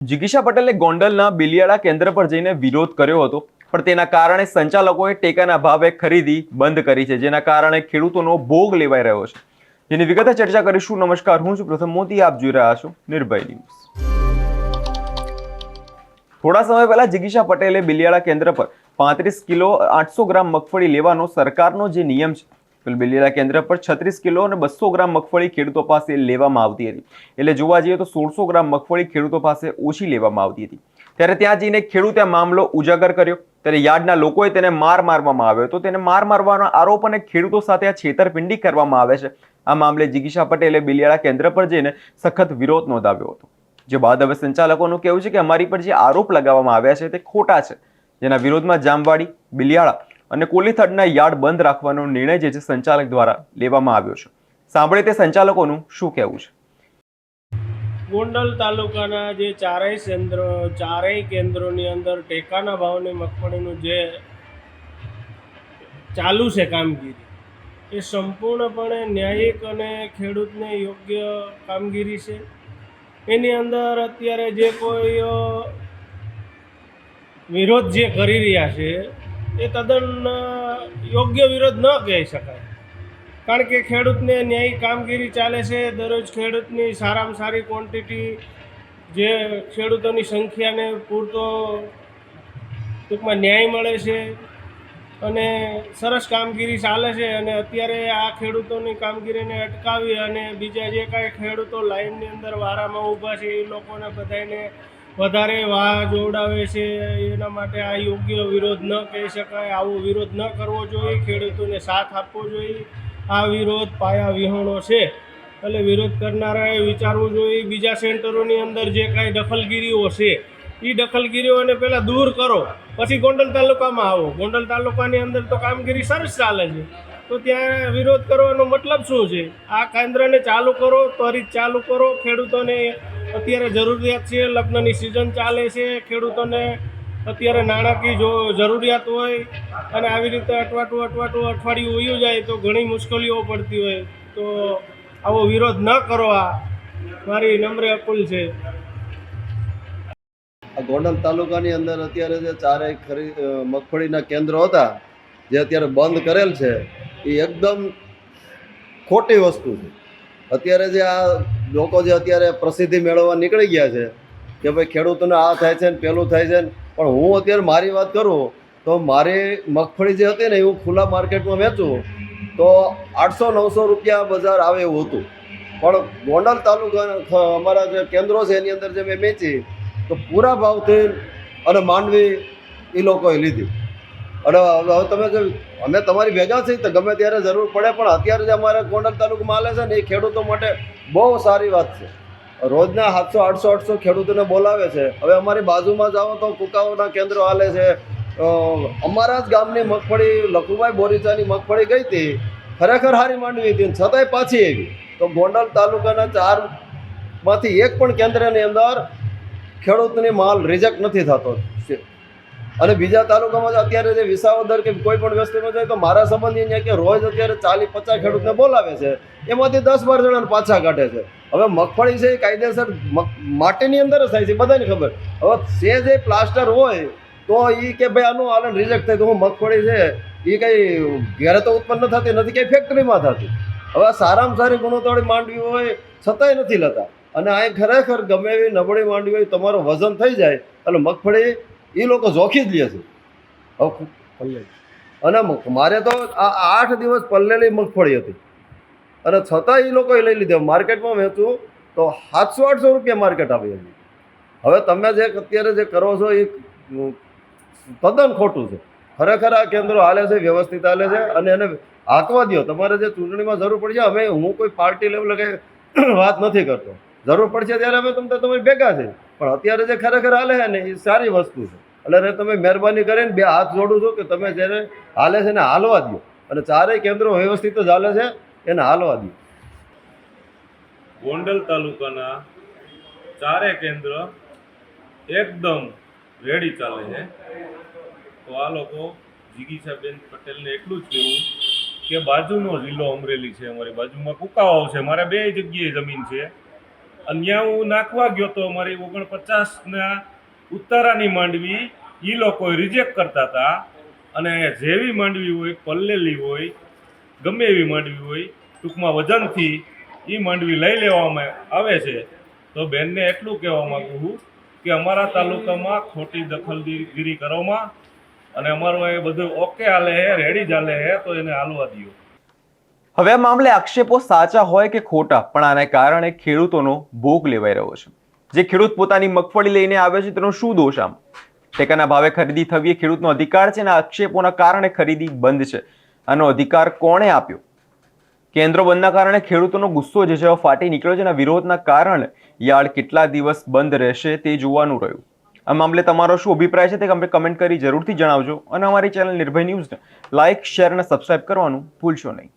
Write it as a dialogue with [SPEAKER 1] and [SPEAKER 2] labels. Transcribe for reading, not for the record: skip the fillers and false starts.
[SPEAKER 1] જિગીશા પટેલે ગોંડલના બિલિયાળા કેન્દ્ર પર જઈને વિરોધ કર્યો હતો, પણ તેના કારણે સંચાલકોએ ટેકાના ભાવે ખરીદી બંધ કરી છે, જેના કારણે ખેડૂતોનો ભોગ લેવાઈ રહ્યો છે, જેની વિગતે ચર્ચા કરીશું। નમસ્કાર, હું છું પ્રથમ મોદી, આપ જોઈ રહ્યા છો નિર્ભય ન્યૂઝ। થોડા સમય પહેલા જિગીશા પટેલે બિલિયાળા કેન્દ્ર પર 35 કિલો 800 ગ્રામ મગફળી લેવાનો સરકારનો જે નિયમ છે, બિલિયાળા કેન્દ્ર પર 36 કિલો અને 200 ગ્રામ મગફળી ખેડૂતો પાસે લેવામાં આવતી હતી। એટલે જોવા જઈએ તો 1600 ગ્રામ મગફળી ખેડૂતો પાસે ઓછી લેવામાં આવતી હતી। ત્યારે ત્યાં જઈને ખેડૂતે મામલો ઉજાગર કર્યો, ત્યારે યાર્ડના લોકોએ તેને માર મારવામાં આવ્યો હતો। તેને માર મારવાનો આરોપ અને ખેડૂતો સાથે આ છેતરપિંડી કરવામાં આવે છે। આ મામલે જિગીશા પટેલે બિલિયાળા કેન્દ્ર પર જઈને સખત વિરોધ નોંધાવ્યો હતો, જે બાદ હવે સંચાલકોનું કહેવું છે કે અમારી પર જે આરોપ લગાવવામાં આવ્યા છે તે ખોટા છે, જેના વિરોધમાં જામવાડી, બિલિયાળા અને કોલીથડના યાર્ડ બંધ રાખવાનો નિર્ણય જે છે સંચાલક દ્વારા લેવામાં આવ્યો છે। સાંભળે તે સંચાલકોનું શું કહેવું છે।
[SPEAKER 2] ગોંડલ તાલુકાના જે ચારેય કેન્દ્રોની અંદર ટેકાના ભાવની મગફળીનું જે ચાલુ છે કામગીરી, એ સંપૂર્ણપણે ન્યાયિક અને ખેડૂતને યોગ્ય કામગીરી છે। એની અંદર અત્યારે જે કોઈ વિરોધ જે કરી રહ્યા છે એ તદ્દન યોગ્ય વિરોધ ન કહી શકાય, કારણ કે ખેડૂતને ન્યાયી કામગીરી ચાલે છે। દરરોજ ખેડૂતની સારામાં સારી ક્વોન્ટિટી, જે ખેડૂતોની સંખ્યાને પૂરતો ટૂંકમાં ન્યાય મળે છે અને સરસ કામગીરી ચાલે છે। અને અત્યારે આ ખેડૂતોની કામગીરીને અટકાવી અને બીજા જે કાંઈ ખેડૂતો લાઇનની અંદર વારામાં ઊભા છે એ લોકોને બધાને વધારે વાહ જોવડાવે છે, એના માટે આ યોગ્ય વિરોધ ન કહી શકાય। આવો વિરોધ ન કરવો જોઈએ, ખેડૂતોને સાથ આપવો જોઈએ। આ વિરોધ પાયા વિહોણો છે, એટલે વિરોધ કરનારાએ વિચારવું જોઈએ। બીજા સેન્ટરોની અંદર જે કાંઈ દખલગીરીઓ છે એ દખલગીરીઓને પહેલાં દૂર કરો, પછી ગોંડલ તાલુકામાં આવો। ગોંડલ તાલુકાની અંદર તો કામગીરી સરસ ચાલે છે, તો ત્યાં વિરોધ કરવાનો મતલબ શું છે? આ કેન્દ્રને ચાલુ કરો, ત્વરિત ચાલુ કરો। ખેડૂતોને અત્યારે જરૂરિયાત છે, લગ્નની સિઝન ચાલે છે, ખેડૂતોને અત્યારે નાણાકીય જરૂરિયાત હોય અને આવી રીતે અઠવાડિયું વયું જાય તો ઘણી મુશ્કેલીઓ પડતી હોય, તો આવો વિરોધ ન કરો, આ મારી નમ્ર અપીલ છે।
[SPEAKER 3] આ ગોંડલ તાલુકાની અંદર અત્યારે જે ચારેય મગફળીના કેન્દ્રો હતા જે અત્યારે બંધ કરેલ છે, એ એકદમ ખોટી વસ્તુ છે। અત્યારે જે આ લોકો જે અત્યારે પ્રસિદ્ધિ મેળવવા નીકળી ગયા છે કે ભાઈ ખેડૂતોને આ થાય છે ને પેલું થાય છે ને, પણ હું અત્યારે મારી વાત કરું તો મારી મગફળી જે હતી ને એ હું ખુલ્લા માર્કેટમાં વેચું તો 800-900 રૂપિયા બજાર આવે એવું હતું, પણ ગોંડલ તાલુકા અમારા જે કેન્દ્રો છે એની અંદર જે મેં વેચી તો પૂરા ભાવથી અને માંડવી એ લોકોએ લીધી। અને હવે તમે જો અમે તમારી ભેગા છીએ તો ગમે ત્યારે જરૂર પડે, પણ અત્યારે જે અમારે ગોંડલ તાલુકામાં હાલે છે ને એ ખેડૂતો માટે બહુ સારી વાત છે। રોજના 700-800 ખેડૂતોને બોલાવે છે। હવે અમારી બાજુમાં જાઓ તો કુકાઓના કેન્દ્રો હાલે છે। અમારા જ ગામની મગફળી લખુભાઈ બોરીચાની મગફળી ગઈ હતી, ખરેખર સારી માંડવી હતી, છતાંય પાછી આવી। તો ગોંડલ તાલુકાના 4માંથી એક પણ કેન્દ્રની અંદર ખેડૂતની માલ રિજેક્ટ નથી થતો। અને બીજા તાલુકામાં અત્યારે જે વિસાવદર કે કોઈ પણ વસ્તુમાં જાય તો મારા સંબંધી અહીંયા કે રોજ અત્યારે 40-50 ખેડૂતને બોલાવે છે, એમાંથી 10-12 જણાને પાછા કાઢે છે। હવે મગફળી છે એ કાયદેસર માટીની અંદર જ થાય છે, બધાને ખબર। હવે છે જે પ્લાસ્ટર હોય તો એ કે ભાઈ આનું હાલન રિજેક્ટ થાય, તો હું મગફળી છે એ કંઈ ઘેરે તો ઉત્પન્ન થતી નથી, કંઈ ફેક્ટરીમાં થતી। હવે સારામાં સારી ગુણવત્તાવાળી માંડવી હોય છતાંય નથી લેતા, અને આ ખરેખર ગમે એવી નબળી માંડવી હોય તમારું વજન થઈ જાય એટલે મગફળી એ લોકો જોખી જ લે છે। અને મારે તો આ 8 દિવસ પલ્લેલી મગફળી હતી અને છતાં એ લોકોએ લઈ લીધી। માર્કેટમાં વેચું તો 700-800 રૂપિયા માર્કેટ આવી હતી। હવે તમે જે અત્યારે જે કરો છો એ તદ્દન ખોટું છે। ખરેખર આ કેન્દ્રો હાલે છે, વ્યવસ્થિત હાલે છે, અને એને હાંકવા દો। તમારે જે ચૂંટણીમાં જરૂર પડશે, અમે હું કોઈ પાર્ટી લેવલે કંઈ વાત નથી કરતો, જરૂર પડશે ત્યારે અમે તમારી ભેગા છે, પણ અત્યારે જે ખરેખર હાલે છે ને એ સારી વસ્તુ છે। એટલે તમે મહેરબાની કરીને 2 હાથ જોડું છું કે તમે જેને હાલે છે એને હાલવા દો, અને ચારેય કેન્દ્રો વ્યવસ્થિત જ હાલે છે, એને હાલવા દો।
[SPEAKER 4] ગોંડલ તાલુકાના ચારે કેન્દ્ર એકદમ રેડી ચાલે છે, તો આ લોકો જિગીશાબેન પટેલને એટલું જ કહેવું કે બાજુનો જિલ્લો અમરેલી છે, અમારી બાજુમાં કુકાવાવ છે, મારે 2 જગ્યાએ જમીન છે, અને ત્યાં હું નાખવા ગયો તો અમારી 49ના ઉતારાની માંડવી એ લોકો રિજેક્ટ કરતા હતા, અને જેવી માંડવી હોય, પલ્લેલી હોય, ગમે એવી માંડવી હોય, ટૂંકમાં વજનથી એ માંડવી લઈ લેવામાં આવે છે. તો બેનને એટલું કહેવા માગું છું કે અમારા તાલુકામાં ખોટી દખલગીરી કરવામાં, અને અમારું એ બધું ઓકે હાલે હે, રેડી ચાલે હે, તો એને હાલવા દો.
[SPEAKER 1] હવે આ મામલે આક્ષેપો સાચા હોય કે ખોટા, પણ આને કારણે ખેડૂતોનો ભોગ લેવાઈ રહ્યો છે. જે ખેડૂત પોતાની મગફળી લઈને આવે છે તેનો શું દોષ? આમ ટેકાના ભાવે ખરીદી થવી એ ખેડૂતનો અધિકાર છે અને આક્ષેપોના કારણે ખરીદી બંધ છે. આનો અધિકાર કોણે આપ્યો? કેન્દ્રો બંધના કારણે ખેડૂતોનો ગુસ્સો જે છે ફાટી નીકળ્યો છે અને વિરોધના કારણે યાર્ડ કેટલા દિવસ બંધ રહેશે તે જોવાનું રહ્યું. આ મામલે તમારો શું અભિપ્રાય છે તે કમેન્ટ કરી જરૂરથી જણાવજો અને અમારી ચેનલ નિર્ભય ન્યૂઝને લાઇક, શેર અને સબસ્ક્રાઇબ કરવાનું ભૂલશો નહીં.